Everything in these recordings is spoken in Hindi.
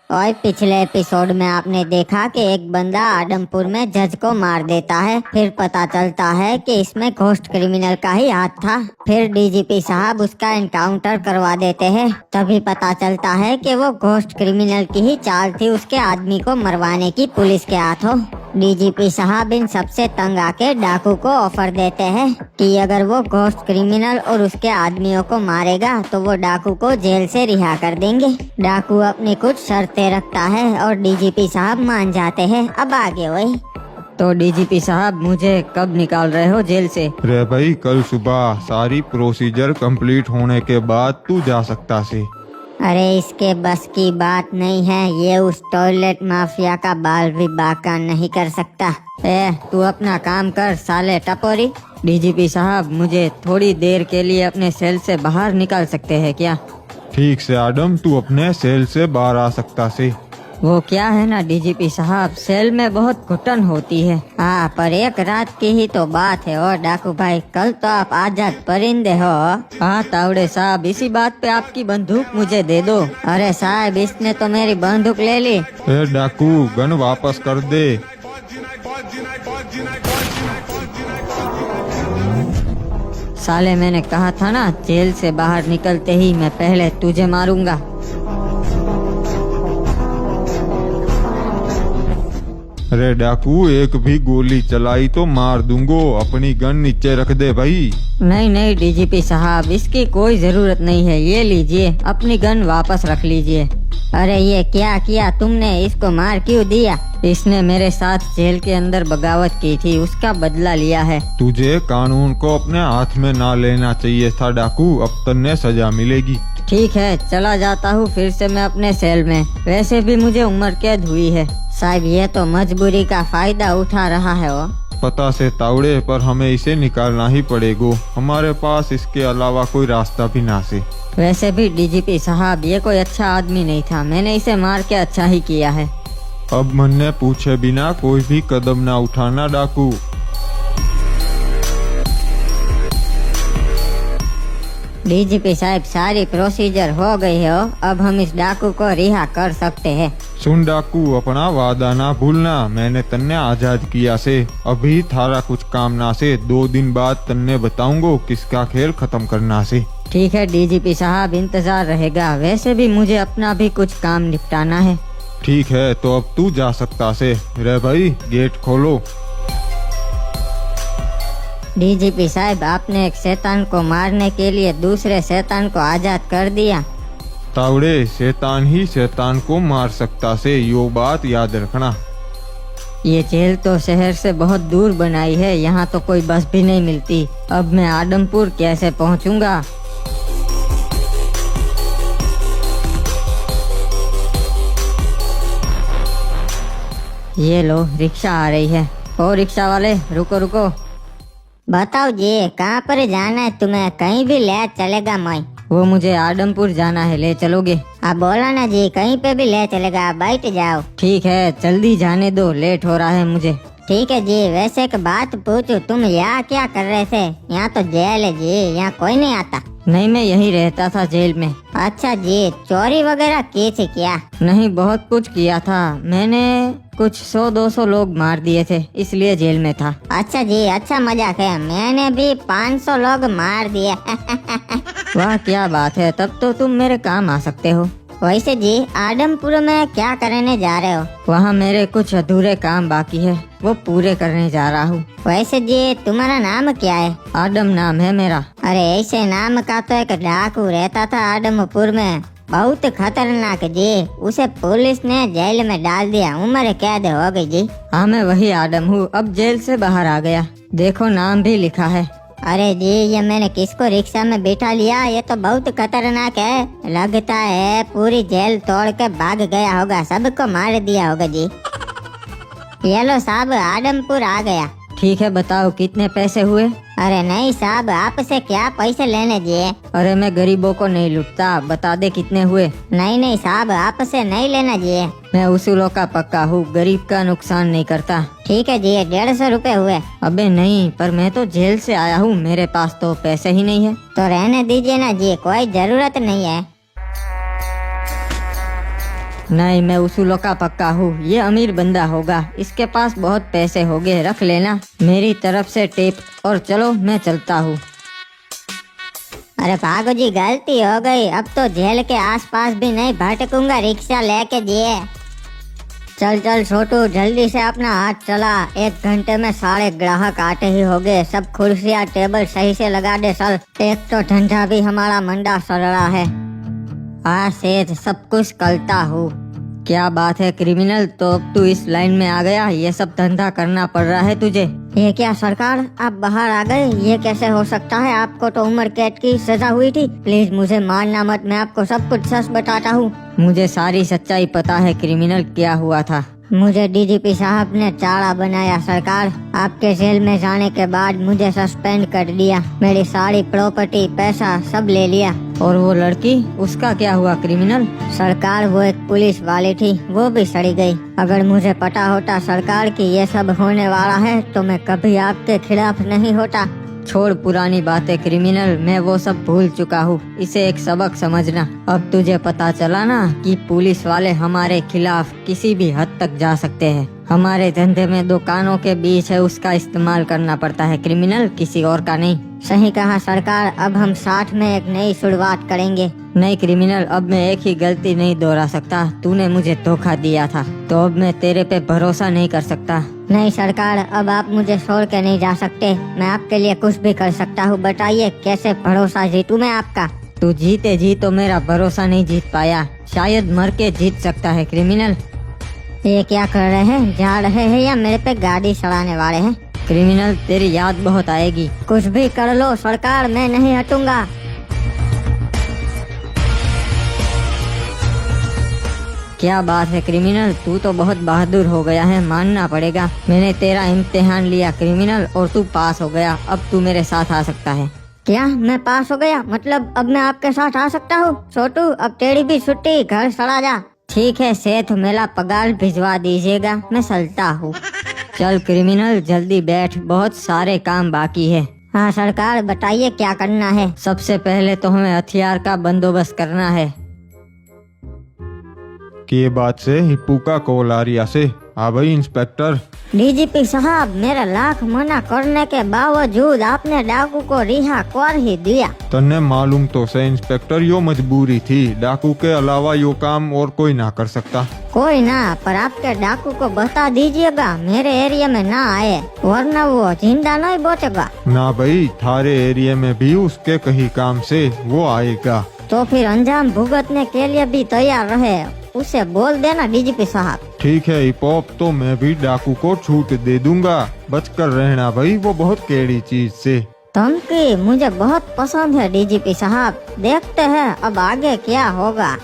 और पिछले एपिसोड में आपने देखा कि एक बंदा आदमपुर में जज को मार देता है। फिर पता चलता है कि इसमें घोस्ट क्रिमिनल का ही हाथ था। फिर डीजीपी साहब उसका एनकाउंटर करवा देते हैं। तभी पता चलता है कि वो घोस्ट क्रिमिनल की ही चाल थी उसके आदमी को मरवाने की पुलिस के हाथों। डीजीपी साहब इन सबसे तंग आके डाकू को ऑफर देते हैं कि अगर वो घोस्ट क्रिमिनल और उसके आदमियों को मारेगा तो वो डाकू को जेल से रिहा कर देंगे। डाकू अपनी कुछ शर्तें रखता है और डीजीपी साहब मान जाते हैं। अब आगे वही। तो डीजीपी साहब मुझे कब निकाल रहे हो जेल से? रे भाई, कल सुबह सारी प्रोसीजर कंप्लीट होने के बाद तू जा सकता से। अरे इसके बस की बात नहीं है, ये उस टॉयलेट माफिया का बाल भी बाका नहीं कर सकता। तू अपना काम कर साले टपोरी। डीजीपी साहब मुझे थोड़ी देर के लिए अपने सेल से बाहर निकाल सकते हैं क्या? ठीक से आदम, तू अपने सेल से बाहर आ सकता से। वो क्या है ना डीजीपी साहब, सेल में बहुत घुटन होती है। हाँ, पर एक रात की ही तो बात है। और डाकू भाई, कल तो आप आजाद परिंदे हो। हाँ तावड़े साहब, इसी बात पे आपकी बंदूक मुझे दे दो। अरे साहब, इसने तो मेरी बंदूक ले ली। डाकू, गन वापस कर दे। साले, मैंने कहा था ना, जेल से बाहर निकलते ही मैं पहले तुझे मारूंगा। अरे डाकू, एक भी गोली चलाई तो मार दूंगो। अपनी गन नीचे रख दे भाई। नहीं डीजीपी साहब, इसकी कोई जरूरत नहीं है। ये लीजिए, अपनी गन वापस रख लीजिए। अरे ये क्या किया तुमने? इसको मार क्यों दिया? इसने मेरे साथ जेल के अंदर बगावत की थी, उसका बदला लिया है। तुझे कानून को अपने हाथ में ना लेना चाहिए था डाकू। अब तन्ने सजा मिलेगी। ठीक है, चला जाता हूँ फिर से मैं अपने सेल में। वैसे भी मुझे उम्र कैद हुई है। साहब, ये तो मजबूरी का फायदा उठा रहा है वो। पता से तावड़े, पर हमें इसे निकालना ही पड़ेगा। हमारे पास इसके अलावा कोई रास्ता भी ना से। वैसे भी डीजीपी साहब, ये कोई अच्छा आदमी नहीं था। मैंने इसे मार के अच्छा ही किया है। अब मन ने पूछे बिना कोई भी कदम ना उठाना डाकू। डीजीपी साहब, सारी प्रोसीजर हो गई है। अब हम इस डाकू को रिहा कर सकते हैं। सुन डाकू, अपना वादा ना भूलना। मैंने तन्ने आजाद किया से। अभी थारा कुछ काम ना से। 2 दिन बाद तन्ने बताऊंगो किसका खेल खत्म करना से। ठीक है डीजीपी साहब, इंतजार रहेगा। वैसे भी मुझे अपना भी कुछ काम निपटाना है। ठीक है, तो अब तू जा सकता से। रे भाई, गेट खोलो। डीजीपी साहब, आपने एक शैतान को मारने के लिए दूसरे शैतान को आजाद कर दिया। तावड़े, शैतान ही शैतान को मार सकता से, यो बात याद रखना। ये जेल तो शहर से बहुत दूर बनाई है, यहाँ तो कोई बस भी नहीं मिलती। अब मैं आदमपुर कैसे पहुँचूंगा? ये लो, रिक्शा आ रही है। ओ रिक्शा वाले, रुको रुको। बताओ जी, कहाँ पर जाना है तुम्हें? कहीं भी ले चलेगा मैं। वो मुझे आदमपुर जाना है, ले चलोगे? आप बोला ना जी, कहीं पे भी ले चलेगा, बैठ जाओ। ठीक है, जल्दी जाने दो, लेट हो रहा है मुझे। ठीक है जी। वैसे एक बात पूछूं, तुम यहाँ क्या कर रहे थे? यहाँ तो जेल है जी, यहाँ कोई नहीं आता। नहीं, मैं यहीं रहता था जेल में। अच्छा जी, चोरी वगैरह की थी क्या? नहीं, बहुत कुछ किया था मैंने। कुछ 100-200 लोग मार दिए थे, इसलिए जेल में था। अच्छा जी, अच्छा मजाक है। मैंने भी 500 लोग मार दिए। वाह, क्या बात है, तब तो तुम मेरे काम आ सकते हो। वैसे जी, आदमपुर में क्या करने जा रहे हो? वहाँ मेरे कुछ अधूरे काम बाकी है, वो पूरे करने जा रहा हूँ। वैसे जी, तुम्हारा नाम क्या है? आदम नाम है मेरा। अरे ऐसे नाम का तो एक डाकू रहता था आदमपुर में, बहुत खतरनाक जी। उसे पुलिस ने जेल में डाल दिया, उम्र कैद हो गई जी। हाँ, मैं वही आदम हूँ, अब जेल से बाहर आ गया। देखो, नाम भी लिखा है। अरे जी, ये मैंने किसको रिक्शा में बिठा लिया? ये तो बहुत खतरनाक है। लगता है पूरी जेल तोड़ के भाग गया होगा, सबको मार दिया होगा जी। ये लो साहब, आदमपुर आ गया। ठीक है, बताओ कितने पैसे हुए? अरे नहीं साहब, आपसे क्या पैसे लेने जी? अरे मैं गरीबों को नहीं लूटता, बता दे कितने हुए। नहीं साहब, आपसे नहीं लेना जी। मैं उसूलों का पक्का हूँ, गरीब का नुकसान नहीं करता। ठीक है जी, 150 रुपए हुए। अबे नहीं, पर मैं तो जेल से आया हूँ, मेरे पास तो पैसे ही नहीं है। तो रहने दीजिए ना जी, कोई जरूरत नहीं है। नहीं, मैं उसूलों का पक्का हूँ। ये अमीर बंदा होगा, इसके पास बहुत पैसे होंगे, रख लेना मेरी तरफ से टिप। और चलो मैं चलता हूँ। अरे भागो जी, गलती हो गई, अब तो जेल के आसपास भी नहीं भटकूंगा, रिक्शा लेके जिए। चल चल छोटू, जल्दी से अपना हाथ चला, 1 घंटे में सारे ग्राहक आते ही होंगे। सब कुर्सियाँ टेबल सही से लगा दे चल, एक तो धंधा भी हमारा मंदा चल रहा है। हाँ सेठ, सब कुछ करता हूँ। क्या बात है क्रिमिनल, तो अब तू इस लाइन में आ गया, ये सब धंधा करना पड़ रहा है तुझे? ये क्या सरकार, आप बाहर आ गए, ये कैसे हो सकता है? आपको तो उम्र कैद की सजा हुई थी। प्लीज मुझे मारना मत, मैं आपको सब कुछ सच बताता हूँ। मुझे सारी सच्चाई पता है क्रिमिनल, क्या हुआ था। मुझे डीजीपी साहब ने चारा बनाया सरकार। आपके जेल में जाने के बाद मुझे सस्पेंड कर दिया, मेरी सारी प्रॉपर्टी पैसा सब ले लिया। और वो लड़की, उसका क्या हुआ क्रिमिनल? सरकार वो एक पुलिस वाली थी, वो भी सड़ी गई। अगर मुझे पता होता सरकार कि ये सब होने वाला है तो मैं कभी आपके खिलाफ नहीं होता। छोड़ पुरानी बातें क्रिमिनल, मैं वो सब भूल चुका हूँ। इसे एक सबक समझना। अब तुझे पता चला ना कि पुलिस वाले हमारे खिलाफ किसी भी हद तक जा सकते हैं। हमारे धंधे में 2 कानों के बीच है, उसका इस्तेमाल करना पड़ता है क्रिमिनल, किसी और का नहीं। सही कहा सरकार, अब हम साथ में एक नई शुरुआत करेंगे। नहीं क्रिमिनल, अब मैं एक ही गलती नहीं दोहरा सकता। तूने मुझे धोखा दिया था, तो अब मैं तेरे पे भरोसा नहीं कर सकता। नहीं सरकार, अब आप मुझे छोड़ के नहीं जा सकते, मैं आपके लिए कुछ भी कर सकता हूँ। बताइए कैसे भरोसा जीतूं मैं आपका? तू जीते जी तो मेरा भरोसा नहीं जीत पाया, शायद मर के जीत सकता है क्रिमिनल। ये क्या कर रहे हैं, जा रहे हैं या मेरे पे गाड़ी चढ़ाने वाले हैं? क्रिमिनल, तेरी याद बहुत आएगी। कुछ भी कर लो सरकार, मैं नहीं हटूंगा। क्या बात है क्रिमिनल, तू तो बहुत बहादुर हो गया है, मानना पड़ेगा। मैंने तेरा इम्तिहान लिया क्रिमिनल और तू पास हो गया। अब तू मेरे साथ आ सकता है। क्या मैं पास हो गया? मतलब अब मैं आपके साथ आ सकता हूँ? छोटू, अब तेरी भी छुट्टी, घर चला जा। ठीक है सेठ, मेरा पगार भिजवा दीजिएगा, मैं चलता हूँ। चल क्रिमिनल, जल्दी बैठ, बहुत सारे काम बाकी है। हाँ सरकार, बताइए क्या करना है? सबसे पहले तो हमें हथियार का बंदोबस्त करना है। के बात से हिप्पू का कॉल आ रिया से। हाँ भाई इंस्पेक्टर। डीजीपी साहब, मेरा लाख मना करने के बावजूद आपने डाकू को रिहा कर ही दिया। तन्ने मालूम तो से इंस्पेक्टर, यो मजबूरी थी, डाकू के अलावा यो काम और कोई ना कर सकता। कोई ना, पर आपके डाकू को बता दीजिएगा मेरे एरिया में ना आए, वरना वो जिंदा नहीं बचेगा। ना भाई, थारे एरिया में भी उसके कहीं काम से वो आएगा। तो फिर अंजाम भुगतने के लिए भी तैयार रहे, उसे बोल देना डीजीपी साहब। ठीक है हिप हॉप, तो मैं भी डाकू को छूट दे दूंगा, बचकर रहना भाई, वो बहुत केड़ी चीज से। धमकी मुझे बहुत पसंद है डीजीपी साहब, देखते हैं अब आगे क्या होगा।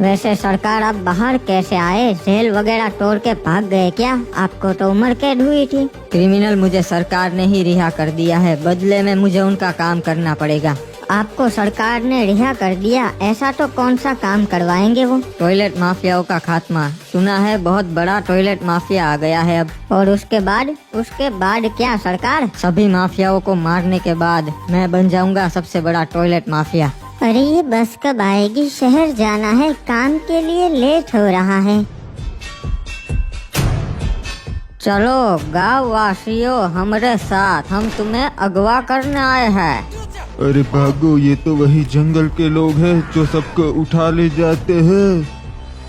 वैसे सरकार, आप बाहर कैसे आए? जेल वगैरह तोड़ के भाग गए क्या? आपको तो उम्र कैद हुई थी। क्रिमिनल, मुझे सरकार ने ही रिहा कर दिया है, बदले में मुझे उनका काम करना पड़ेगा। आपको सरकार ने रिहा कर दिया, ऐसा तो कौन सा काम करवाएंगे वो? टॉयलेट माफियाओं का खात्मा। सुना है बहुत बड़ा टॉयलेट माफिया आ गया है अब। और उसके बाद क्या सरकार? सभी माफियाओं को मारने के बाद मैं बन जाऊंगा सबसे बड़ा टॉयलेट माफिया। अरे ये बस कब आएगी? शहर जाना है, काम के लिए लेट हो रहा है। चलो गाँव वासियों, हमारे साथ, हम तुम्हें अगवा करने आए हैं। अरे भागो, ये तो वही जंगल के लोग हैं जो सबको उठा ले जाते हैं।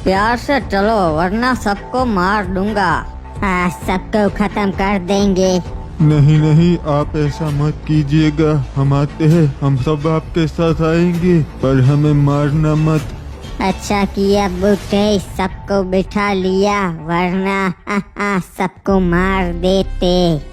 प्यार से चलो वरना सबको मार दूंगा। हाँ, सबको खत्म कर देंगे। नहीं नहीं, आप ऐसा मत कीजिएगा, हम आते हैं, हम सब आपके साथ आएंगे, पर हमें मारना मत। अच्छा किया बुड्ढे, सबको बिठा लिया, वरना सबको मार देते।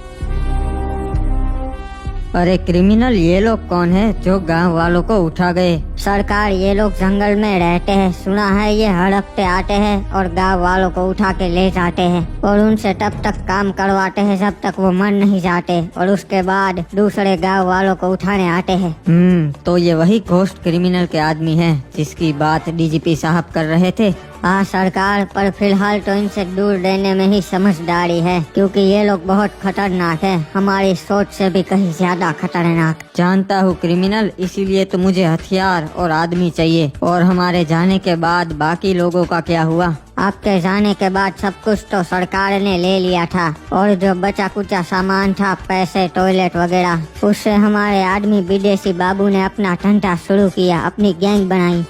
अरे क्रिमिनल, ये लोग कौन है जो गांव वालों को उठा गए? सरकार, ये लोग जंगल में रहते हैं, सुना है ये हर हफ्ते आते हैं और गांव वालों को उठा के ले जाते हैं और उनसे तब तक काम करवाते हैं जब तक वो मर नहीं जाते, और उसके बाद दूसरे गांव वालों को उठाने आते हैं। तो ये वही घोस्ट क्रिमिनल के आदमी हैं जिसकी बात डीजीपी साहब कर रहे थे। हाँ सरकार, पर फिलहाल तो इनसे दूर रहने में ही समझदारी है, क्योंकि ये लोग बहुत खतरनाक है, हमारी सोच से भी कहीं ज्यादा खतरनाक। जानता हूँ क्रिमिनल, इसीलिए तो मुझे हथियार और आदमी चाहिए। और हमारे जाने के बाद बाकी लोगों का क्या हुआ? आपके जाने के बाद सब कुछ तो सरकार ने ले लिया था, और जो बचा कुचा सामान था, पैसे, टॉयलेट वगैरह, उससे हमारे आदमी विदेशी बाबू ने अपना धंधा शुरू किया, अपनी गैंग बनाई।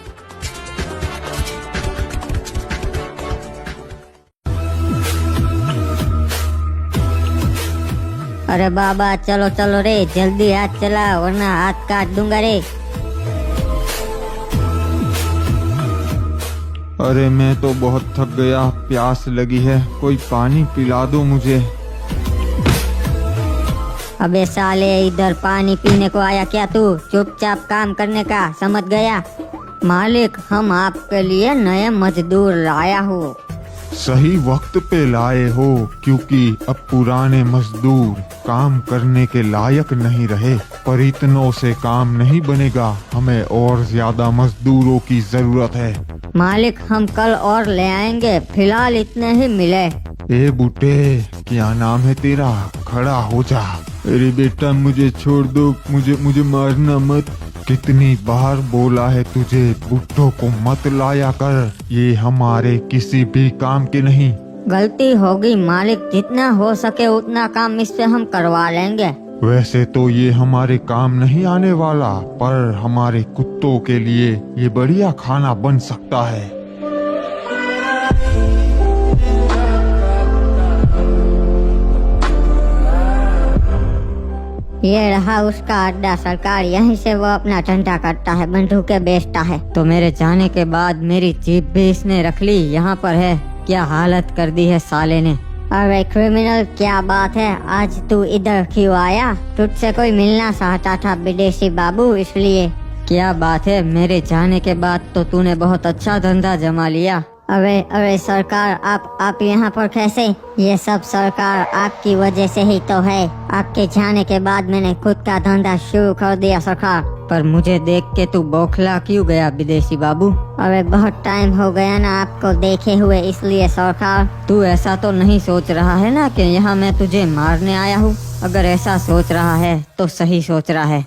अरे बाबा चलो चलो रे, जल्दी हाथ चला वरना हाथ काट दूंगा रे। अरे मैं तो बहुत थक गया, प्यास लगी है, कोई पानी पिला दो मुझे। अबे साले, इधर पानी पीने को आया क्या तू? चुपचाप काम करने का, समझ गया? मालिक, हम आपके लिए नए मजदूर लाया हूँ। सही वक्त पे लाए हो, क्योंकि अब पुराने मजदूर काम करने के लायक नहीं रहे। पर इतनों से काम नहीं बनेगा, हमें और ज्यादा मजदूरों की जरूरत है। मालिक, हम कल और ले आएंगे, फिलहाल इतने ही मिले। ए बूटे, क्या नाम है तेरा? खड़ा हो जा। अरे बेटा मुझे छोड़ दो, मुझे मारना मत। कितनी बार बोला है तुझे, बुट्टों को मत लाया कर, ये हमारे किसी भी काम के नहीं। गलती होगी मालिक, जितना हो सके उतना काम इससे हम करवा लेंगे। वैसे तो ये हमारे काम नहीं आने वाला, पर हमारे कुत्तों के लिए ये बढ़िया खाना बन सकता है। ये रहा उसका अड्डा सरकार, यहीं से वो अपना धंधा करता है, बंदूकें बेचता है। तो मेरे जाने के बाद मेरी जीप भी इसने रख ली, यहाँ पर है। क्या हालत कर दी है साले ने। अरे क्रिमिनल, क्या बात है, आज तू इधर क्यों आया? तुझसे कोई मिलना चाहता था विदेशी बाबू, इसलिए। क्या बात है, मेरे जाने के बाद तो तूने बहुत अच्छा धंधा जमा लिया। अरे सरकार, आप यहाँ पर कैसे? ये सब सरकार आपकी वजह से ही तो है। आपके जाने के बाद मैंने खुद का धंधा शुरू कर दिया सरकार। पर मुझे देख के तू बौखला क्यों गया विदेशी बाबू? अरे बहुत टाइम हो गया ना आपको देखे हुए, इसलिए सरकार। तू ऐसा तो नहीं सोच रहा है ना कि यहाँ मैं तुझे मारने आया हूँ? अगर ऐसा सोच रहा है तो सही सोच रहा है।